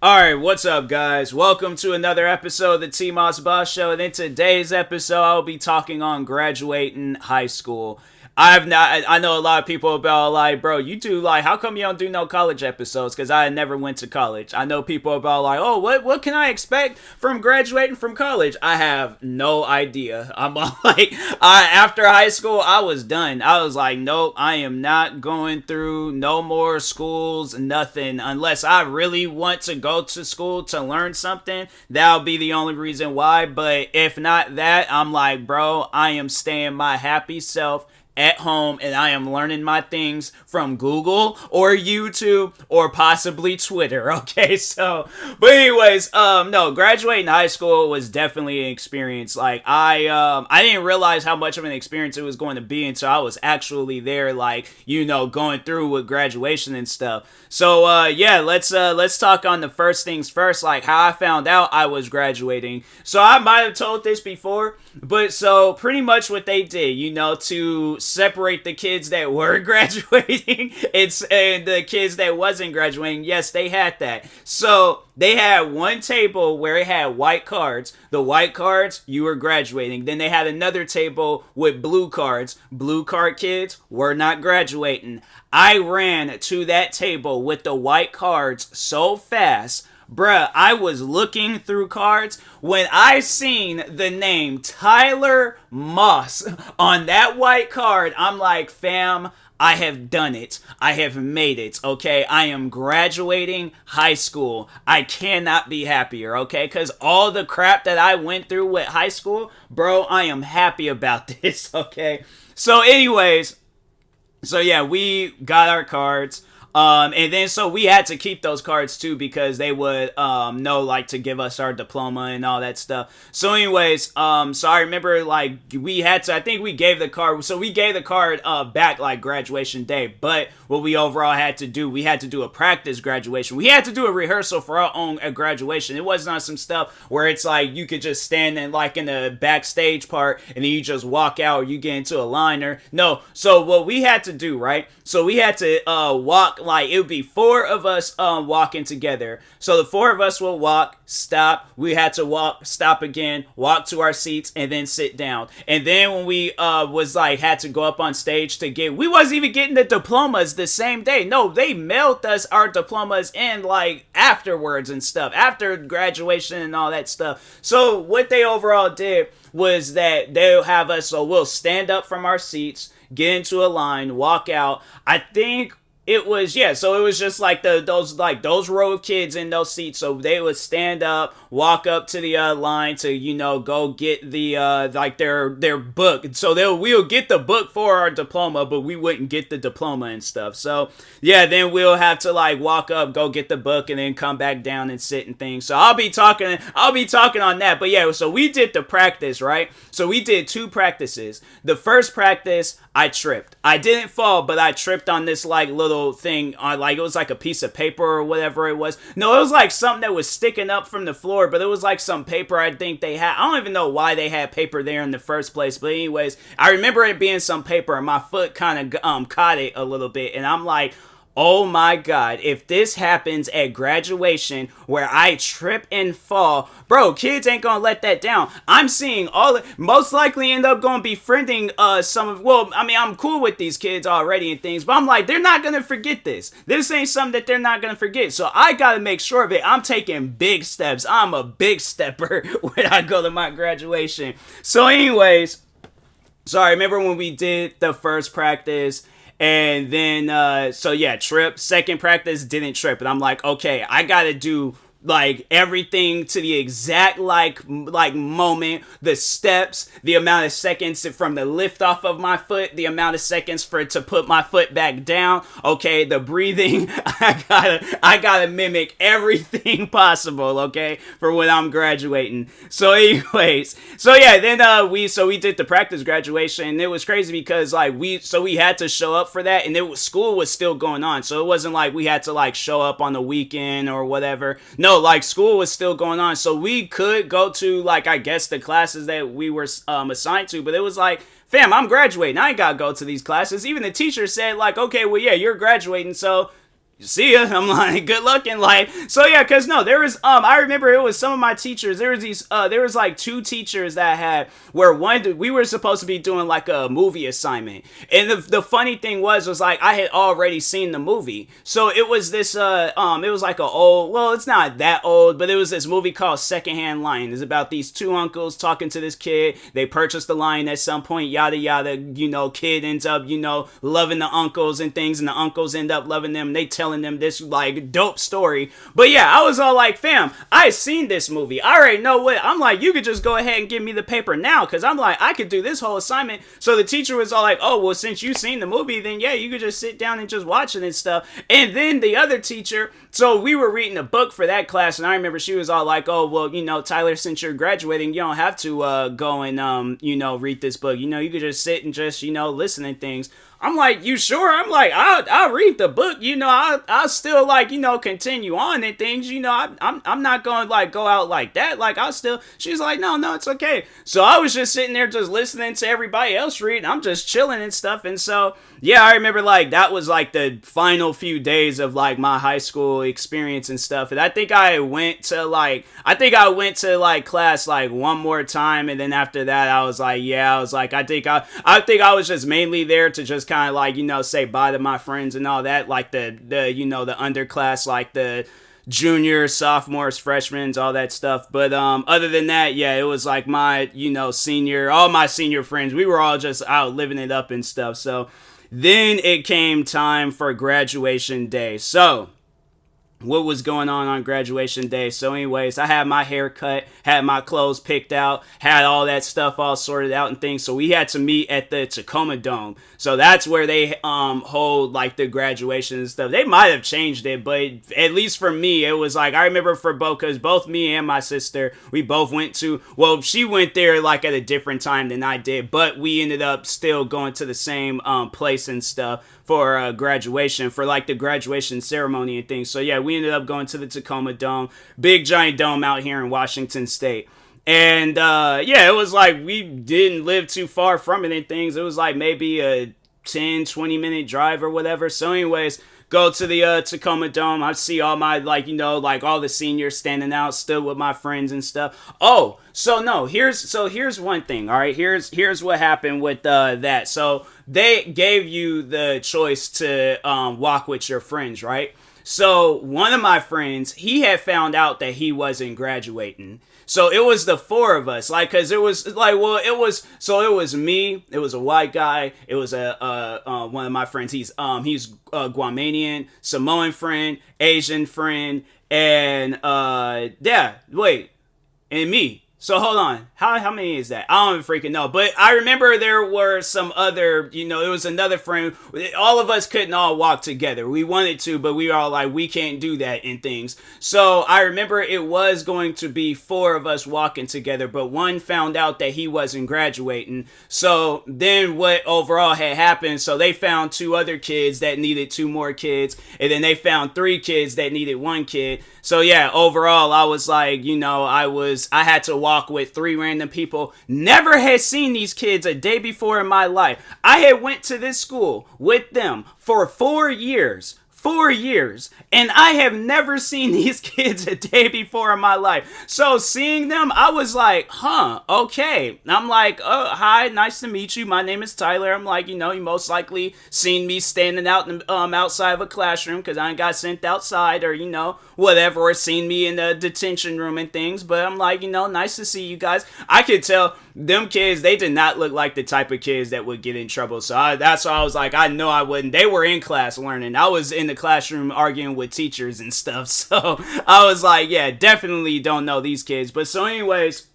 Alright, what's up, guys? Welcome to another episode of the TMossBoss Show, and in today's episode, I'll be talking on graduating high school. I know a lot of people about, like, bro, how come you don't do no college episodes? Because I never went to college. I know people about, like, oh, what can I expect from graduating from college? I have no idea. After high school, I was done. I was like, nope, I am not going through no more schools, nothing, unless I really want to go to school to learn something. That'll be the only reason why, but if not that, I'm like, bro, I am staying my happy self at home, and I am learning my things from Google or YouTube or possibly Twitter. Okay, so, but anyways, no, graduating high school was definitely an experience. Like, I didn't realize how much of an experience it was going to be until I was actually there, like, going through with graduation and stuff. So, yeah, let's talk on the first things first, like how I found out I was graduating. So I might have told this before, but so pretty much what they did, to separate the kids that were graduating and the kids that wasn't graduating. Yes, they had that. So they had one table where it had white cards. The white cards, you were graduating. Then they had another table with blue cards. Blue card kids were not graduating. I ran to that table with the white cards so fast. Bruh, I was looking through cards when I seen the name Tyler Moss on that white card. I'm like, fam, I have done it. I have made it, okay? I am graduating high school. I cannot be happier, okay? Because all the crap that I went through with high school, bro, I am happy about this, okay? So anyways, so yeah, we got our cards. And then so we had to keep those cards too because they would know like to give us our diploma and all that stuff. So anyways, so I remember like I think we gave the card, so we gave the card back like graduation day, but what we overall had to do, we had to do a practice graduation. We had to do a rehearsal for our own graduation. It wasn't on some stuff where it's like you could just stand in like in the backstage part and then you just walk out or you get into a liner. No, so what we had to do, right? So we had to walk, like it would be four of us walking together. So the four of us will walk, stop. We had to walk, stop again, walk to our seats, and then sit down. And then when we had to go up on stage we wasn't even getting the diplomas the same day. No, they mailed us our diplomas in like afterwards and stuff, after graduation and all that stuff. So what they overall did was that they'll have us, so we'll stand up from our seats, get into a line, walk out. I think it was, yeah, so it was just like those row of kids in those seats. So they would stand up, walk up to the line to, go get the their book. So we'll get the book for our diploma, but we wouldn't get the diploma and stuff. So yeah, then we'll have to like walk up, go get the book, and then come back down and sit and things. So I'll be talking on that. But yeah, so we did the practice, right? So we did two practices. The first practice, I tripped. I didn't fall, but I tripped on this like little thing on like it was like a piece of paper or whatever it was. No, it was like something that was sticking up from the floor, but it was like some paper I think they had. I don't even know why they had paper there in the first place, but anyways, I remember it being some paper and my foot kind of caught it a little bit, and I'm like, oh my God, if this happens at graduation where I trip and fall, bro, kids ain't gonna let that down. I'm seeing most likely end up gonna befriending I'm cool with these kids already and things, but I'm like, they're not gonna forget this. This ain't something that they're not gonna forget. So I gotta make sure of it. I'm taking big steps. I'm a big stepper when I go to my graduation. So anyways, so I remember when we did the first practice. And then, trip. Second practice, didn't trip. And I'm like, okay, I gotta do like everything to the exact like moment, the steps, the amount of seconds from the lift off of my foot, the amount of seconds to put my foot back down. Okay, the breathing, I gotta mimic everything possible, okay, for when I'm graduating. So anyways, so yeah, then we did the practice graduation, and it was crazy because like we had to show up for that, and school was still going on, so it wasn't like we had to like show up on the weekend or whatever. No, like school was still going on, so we could go to like I guess the classes that we were assigned to, but it was like, fam, I'm graduating, I ain't gotta go to these classes. Even the teacher said like, okay, well yeah, you're graduating, so see ya. I'm like, good luck in life. So yeah, cause no, there was I remember it was some of my teachers. There was these there was like two teachers that had where one we were supposed to be doing like a movie assignment, and the funny thing was like I had already seen the movie, so it was this it was like a old, well, it's not that old, but it was this movie called Secondhand Lion. It's about these two uncles talking to this kid. They purchased the lion at some point, yada yada. Kid ends up loving the uncles and things, and the uncles end up loving them. And they telling them this like dope story. But yeah, I was all like, fam, I seen this movie. I already know what. I'm like, you could just go ahead and give me the paper now, because I'm like, I could do this whole assignment. So the teacher was all like, oh, well, since you seen the movie, then yeah, you could just sit down and just watch it and stuff. And then the other teacher, so we were reading a book for that class, and I remember she was all like, oh, well, Tyler, since you're graduating, you don't have to go and read this book. You could just sit and just listen and things. I'm like, you sure? I'm like, I'll read the book, I'll still continue on and things, I'm not going to go out like that. Like, she's like, no, it's okay. So I was just sitting there just listening to everybody else read. I'm just chilling and stuff. And so, yeah, I remember that was the final few days of my high school experience and stuff. And I think I went to class one more time. And then after that, I was like, I think I was just mainly there to just kind of say bye to my friends and all that, the underclass, the juniors, sophomores, freshmen, all that stuff. But other than that, yeah, it was my all my senior friends, we were all just out living it up and stuff. So then it came time for graduation day. So what was going on graduation day? So anyways, I had my hair cut, had my clothes picked out, had all that stuff all sorted out and things. So we had to meet at the Tacoma Dome. So that's where they hold the graduation and stuff. They might have changed it, but at least for me, it was I remember for both, because both me and my sister, we both went to, well, she went there at a different time than I did, but we ended up still going to the same place and stuff for graduation, for the graduation ceremony and things. So yeah, we ended up going to the Tacoma Dome, big giant dome out here in Washington State. And yeah, it was we didn't live too far from it and things. It was maybe a 10-20 minute drive or whatever. So anyways, go to the Tacoma Dome. I see all my all the seniors standing out still with my friends and stuff. Oh, so here's one thing. All right, here's what happened with that. So they gave you the choice to walk with your friends, right? So one of my friends, he had found out that he wasn't graduating. So it was the four of us, cause it was it was me, it was a white guy, it was one of my friends, he's Guamanian, Samoan friend, Asian friend, and and me. So hold on, how many is that? I don't even freaking know. But I remember there were some other, it was another friend. All of us couldn't all walk together. We wanted to, but we were all we can't do that and things. So I remember it was going to be four of us walking together, but one found out that he wasn't graduating. So then what overall had happened, so they found two other kids that needed two more kids, and then they found three kids that needed one kid. So yeah, overall, I was I had to walk with three random people. Never had seen these kids a day before in my life. I had went to this school with them for 4 years. 4 years, and I have never seen these kids a day before in my life. So seeing them, I was like, okay. I'm oh, hi, nice to meet you. My name is Tyler. I'm you most likely seen me standing out outside of a classroom because I got sent outside, or whatever, or seen me in the detention room and things. But I'm nice to see you guys. I could tell them kids, they did not look like the type of kids that would get in trouble. So that's why I was I know I wouldn't. They were in class learning. I was in the classroom arguing with teachers and stuff. So I was yeah, definitely don't know these kids. But so anyways,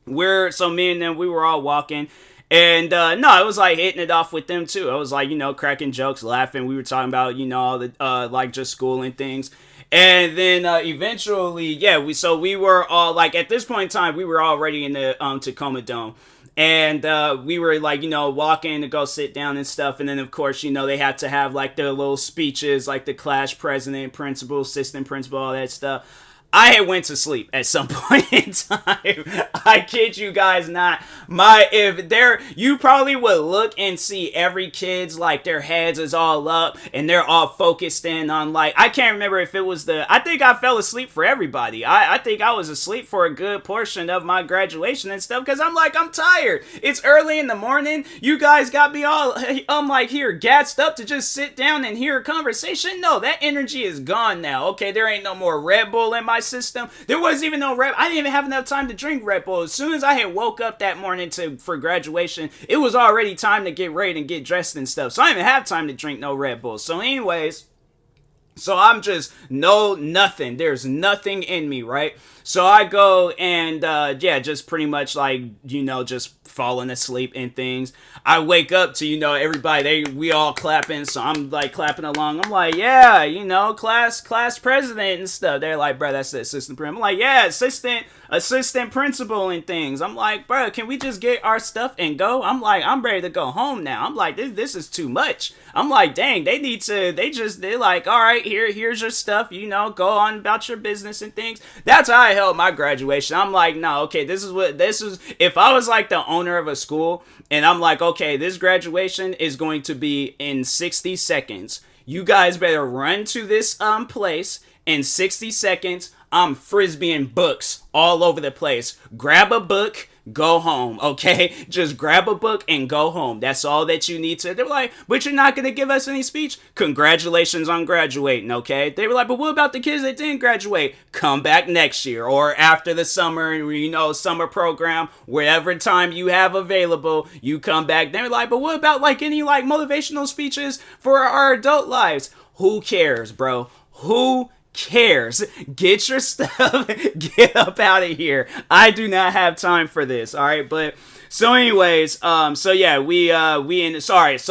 me and them, we were all walking. And no, it was hitting it off with them too. I was cracking jokes, laughing. We were talking about all the just school and things. And then eventually, yeah, we were all at this point in time, we were already in the Tacoma Dome. And we were walking to go sit down and stuff. And then of course, they had to have their little speeches, the class president, principal, assistant principal, all that stuff. I had went to sleep at some point in time. I kid you guys not. You probably would look and see every kid's like their heads is all up and they're all focused in on like, I can't remember if it was I think I fell asleep for everybody. I think I was asleep for a good portion of my graduation and stuff because I'm like, I'm tired. It's early in the morning. You guys got me all, I'm like here gassed up to just sit down and hear a conversation. No, that energy is gone now. Okay, there ain't no more Red Bull in my system. There wasn't even no I didn't even have enough time to drink Red Bull. As soon as I had woke up that morning for graduation, it was already time to get ready and get dressed and stuff. So I didn't even have time to drink no Red Bull. So anyways, so I'm just nothing. There's nothing in me, right? So I go and just pretty much like, just falling asleep and things. I wake up to, everybody, we all clapping. So I'm like clapping along. I'm like, yeah, class president and stuff. They're like, bro, that's the assistant principal. I'm like, yeah, assistant principal and things. I'm like, bro, can we just get our stuff and go? I'm like, I'm ready to go home now. I'm like, this is too much. I'm like, dang, they're like, all right, here's your stuff, go on about your business and things. That's how I held my graduation. I'm like, no, okay, this is, if I was like the owner of a school and I'm like, okay, this graduation is going to be in 60 seconds. You guys better run to this place in 60 seconds. I'm frisbeeing books all over the place. Grab a book, go home, okay? Just grab a book and go home. That's all that you need to. They were like, but you're not going to give us any speech? Congratulations on graduating, okay? They were like, but what about the kids that didn't graduate? Come back next year or after the summer, summer program, wherever time you have available, you come back. They were like, but what about like any like motivational speeches for our adult lives? Who cares, bro? Who cares? Get your stuff, get up out of here. I do not have time for this. All right, but so anyways, so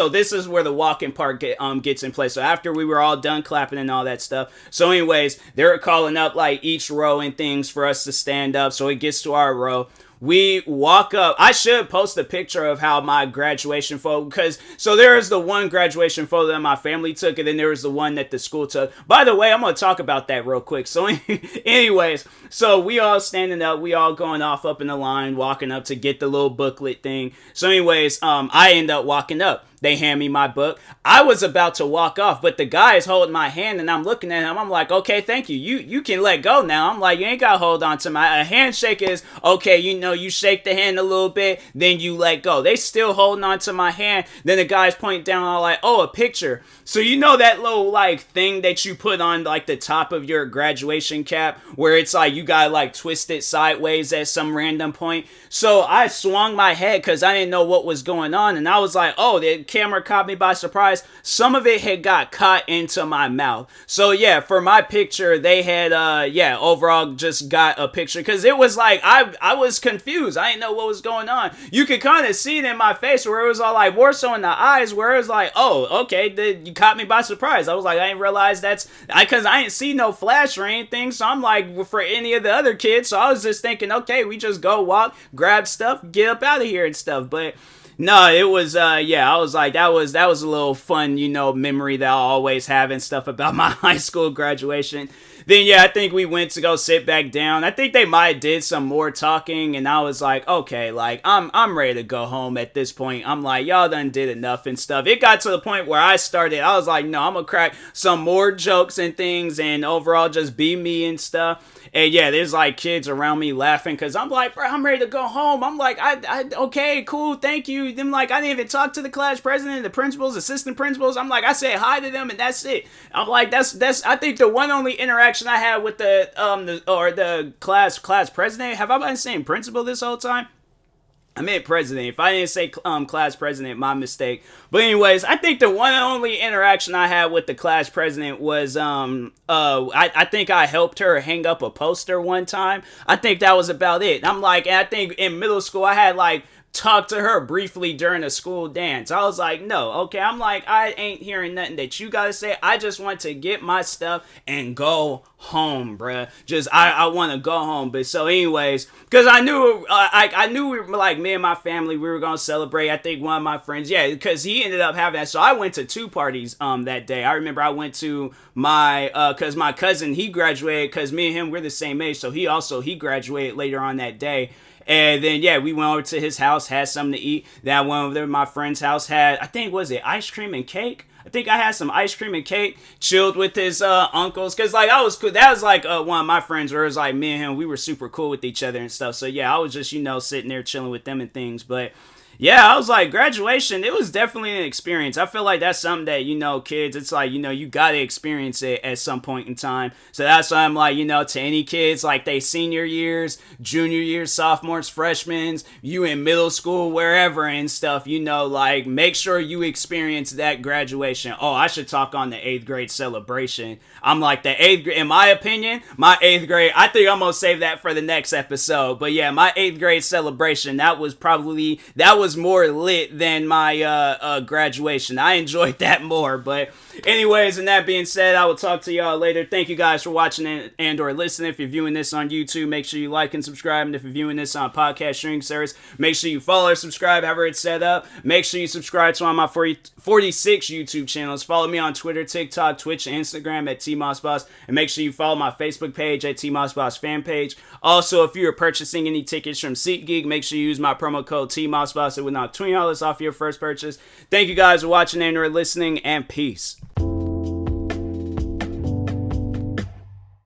this is where the walking part gets in place. So after we were all done clapping and all that stuff, so anyways, they're calling up like each row and things for us to stand up. So it gets to our row. We walk up. I should post a picture of how my graduation photo, because so there is the one graduation photo that my family took, and then there was the one that the school took. By the way, I'm going to talk about that real quick. So anyways, so we all standing up, we all going off up in the line, walking up to get the little booklet thing. So anyways, I end up walking up. They hand me my book. I was about to walk off, but the guy is holding my hand and I'm looking at him. I'm like, okay, thank you. You can let go now. I'm like, you ain't got to hold on to a handshake is, okay, you shake the hand a little bit, then you let go. They still holding on to my hand. Then the guy's pointing down all like, oh, a picture. So that little like thing that you put on like the top of your graduation cap where it's like you got like twist it sideways at some random point. So I swung my head because I didn't know what was going on. And I was like, oh, the camera caught me by surprise. Some of it had got caught into my mouth. So yeah, for my picture, they had overall just got a picture because it was like I was confused. I didn't know what was going on. You could kind of see it in my face where it was all like more so in the eyes where it was like, oh, okay, you caught me by surprise. I was like, I didn't realize because I didn't see no flash or anything. So I'm like, for any of the other kids, so I was just thinking, okay, we just go walk, grab stuff, get up out of here and stuff. But no, it was, I was like, that was a little fun, memory that I'll always have and stuff about my high school graduation. Then, I think we went to go sit back down. I think they might have did some more talking, and I was like, okay, like, I'm ready to go home at this point. I'm like, y'all done did enough and stuff. It got to the point where I was like, no, I'm gonna crack some more jokes and things, and overall just be me and stuff. And there's like kids around me laughing because I'm like, bro, I'm ready to go home. I'm like, okay, cool, thank you. Then like, I didn't even talk to the class president, the principals, assistant principals. I'm like, I said hi to them and that's it. I'm like, that's I think the one only interaction I had with the class president. Have I been saying principal this whole time? I meant president. If I didn't say class president, my mistake. But anyways, I think the one and only interaction I had with the class president was I think I helped her hang up a poster one time. I think that was about it. I'm like, and I think in middle school I had like talked to her briefly during a school dance. I was like, no, okay. I'm like, I ain't hearing nothing that you gotta say. I just want to get my stuff and go home, bruh. Just I want to go home. But so anyways, because I knew we were like, me and my family, we were gonna celebrate. I think one of my friends, yeah, because he ended up having that. So I went to 2 parties that day. I remember I went to my because my cousin, he graduated, because me and him, we're the same age, so he graduated later on that day. And then, yeah, we went over to his house, had something to eat. Then I went over there to my friend's house, had, I think, was it ice cream and cake? I think I had some ice cream and cake, chilled with his uncles. Because, like, I was cool. That was, like, one of my friends where it was, like, me and him, we were super cool with each other and stuff. So, yeah, I was just, sitting there chilling with them and things. But yeah, I was like, graduation, it was definitely an experience. I feel like that's something that, kids, it's like, you got to experience it at some point in time. So that's why I'm like, to any kids, like they senior years, junior years, sophomores, freshmen, you in middle school, wherever and stuff, like make sure you experience that graduation. Oh, I should talk on the 8th grade celebration. I'm like the 8th grade, in my opinion, my 8th grade, I think I'm going to save that for the next episode. But yeah, my 8th grade celebration, that was more lit than my graduation. I enjoyed that more. But anyways, and that being said, I will talk to y'all later. Thank you guys for watching and or listening. If you're viewing this on YouTube, make sure you like and subscribe. And if you're viewing this on podcast streaming service, make sure you follow or subscribe however it's set up. Make sure you subscribe to one of my 46 YouTube channels. Follow me on Twitter, TikTok, Twitch, and Instagram at TMossBoss. And make sure you follow my Facebook page at TMossBoss fan page. Also, if you are purchasing any tickets from SeatGeek, make sure you use my promo code TMossBoss. It will knock $20 off your first purchase. Thank you guys for watching and or listening, and peace.